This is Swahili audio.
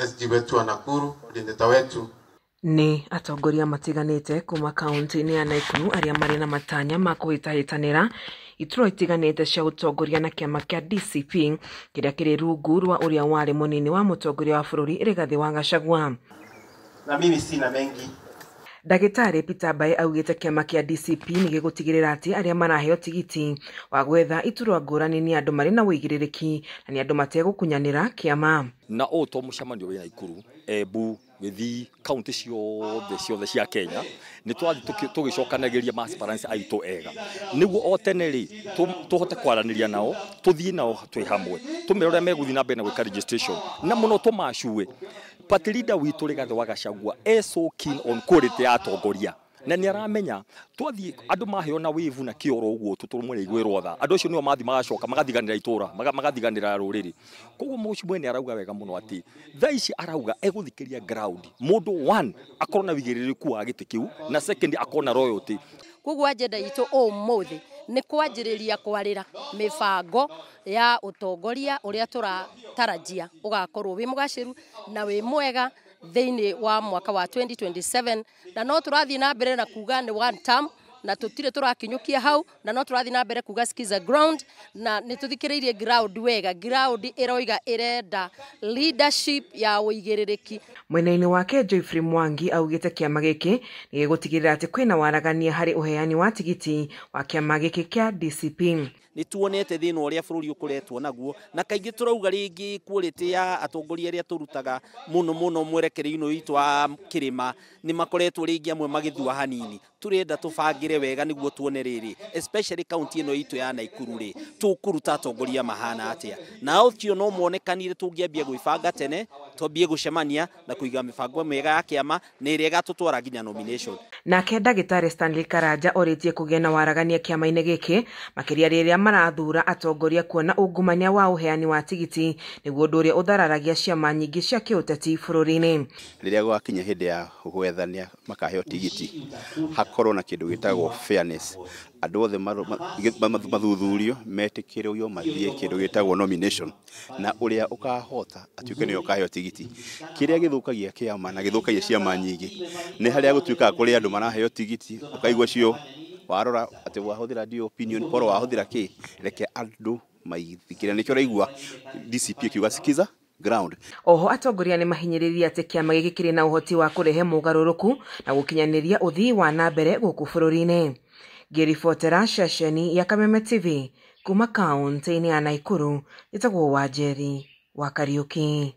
SG wetu wa Nakuru, coordinator wetu. Ni atongoria matiganite kuma kaunti-ini ya Nakuru aria mari na matanya ma kuhitahitanira ituro itiganite cia utongoria na kiama kia DCP kiria kiri rungu rwa uria wari munini wa mutongoria wa bururi Rigathi wa Gachagua. Na mimi sina mengi. Ndagĩtarĩ Peter Mbaĩ augĩte kiama kia DCP nĩ gĩgũtigĩrĩra atĩ arĩa maraheo tigiti wa gwetha iturwa ngũrani nĩ andũ marĩ na wĩigĩrĩrĩki na nĩ andũ mategũkunyanĩra kiama. Na to mũcemanio wĩ Nakuru, Embu, Gĩthii, kaunti ciothe cia Kenya nĩ twathi tũgĩcokanagĩria aspirants aitũ ega nĩguo o tene rĩ tũhote kwaranĩria nao, tũthiĩ nao twĩ hamwe, tũmere ũrĩa megũthiĩ na mbere na gwĩka registration na mũno tũmacue. Party leader witũ Rigathi wa Gachagua so keen on quality ya atongoria na nĩ aramenya twathi andũ maheo na wivu na kioro ũguo tũtũmũre igwĩrwo tha andũ acio nĩo mathi magacoka magathiganĩra itũra magathiganĩra rũrĩrĩ. Koguo mũciĩ nĩ arauga wega mũno atĩ thaa ici arauga egũthikĩria ground mũndũ one akorwo na wĩigĩrĩrĩku wa gĩtĩ kĩu na second akorwo na royalty. Koguo agenda itũ ũmũthĩ nĩ kwanjĩrĩria kwarĩra mĩbango ya ũtongoria ũrĩa tũratarajia ũgakorwo wĩ mũgacĩru na wĩ mwega thĩinĩ wa mwaka wa 2027 na no tũrathiĩ na mbere na kuga nĩ one term na tũtirĩ tũrakinyũkia hau na no tũrathiĩ na mbere kuga skiza ground na nĩ tũthikĩrĩirie ground wega. Ground ĩroiga ĩrenda leadership ya ũigĩrĩrĩki. Mwena-inĩ wake Geoffrey Mwangi augĩte kiama gĩkĩ nĩ gĩgũtigĩrĩra atĩ kwĩna waragania harĩ ũheani wa tigiti wa kiama gĩkĩ kĩa DCP. Ni tuonete thĩna ũrĩa bũrũri ũkoretwo naguo na kaingĩ turauga rĩngĩ quality ya atongoria arĩa tũrutaga mũno mwerekerio-inĩ witũ wa kĩrĩma nĩ makoretwo rĩngĩ amwe magĩthua hanini. Turenda tũbangĩre wega nĩguo tuone rĩrĩ especially kaunti ĩno itũ ya Nakuru rĩ tũkũruta atongoria mahana atĩa na ũcio no monekanire tũngĩambia gwĩbanga tene twambie gũcemania na kũiga mĩbango mĩega ya kĩama na ĩrĩa ĩgatũtwara nginya nomination. Nake ndagĩtarĩ Stanley Karanja orĩtie kũgĩa na waragania kĩama-inĩ gĩkĩ makĩria rĩrĩa marathura atongoria kuona ungumania wa uheani wa tigiti nĩguo ũndũ ũrĩa ũthararagia ciama nyingĩ cia kĩũteti bũrũri-inĩ. Rĩrĩa gwakinya hĩndĩ ya gwethania makaheo tigiti hakorwo na kĩndũ gĩtagwo fairness, andũ othe mathuthurio metĩkĩrĩrio mathiĩ kĩndũ gĩtagwo nomination na ũrĩa ũkahota atuĩke nĩwe ũkaheo tigiti. Kĩrĩa gĩthũkagia kĩama na gĩthũkagia ciama nyingĩ nĩ harĩa gũtuĩkaga kũrĩ andũ maraheo tigiti ũkaigua cio warora atĩ wahũthĩra ndio opinion korwo wahũthĩra kĩ reke andũ maithikĩre. Nĩkĩo ũraigua DCP kiuga skiza ground. Oho atongoria nĩ mahinyĩrĩirie atĩ kĩama gĩkĩ kĩrĩ na ũhoti wa kũrehe mũgarũrũku na gũkinyanĩria ũthii wa na mbere gũkũ bũrũri-inĩ. Ngĩribotera ceceni ya Kameme TV kuma kaunti-inĩ ya Nakuru, njĩtagwo Wanjeri wa Kariuki.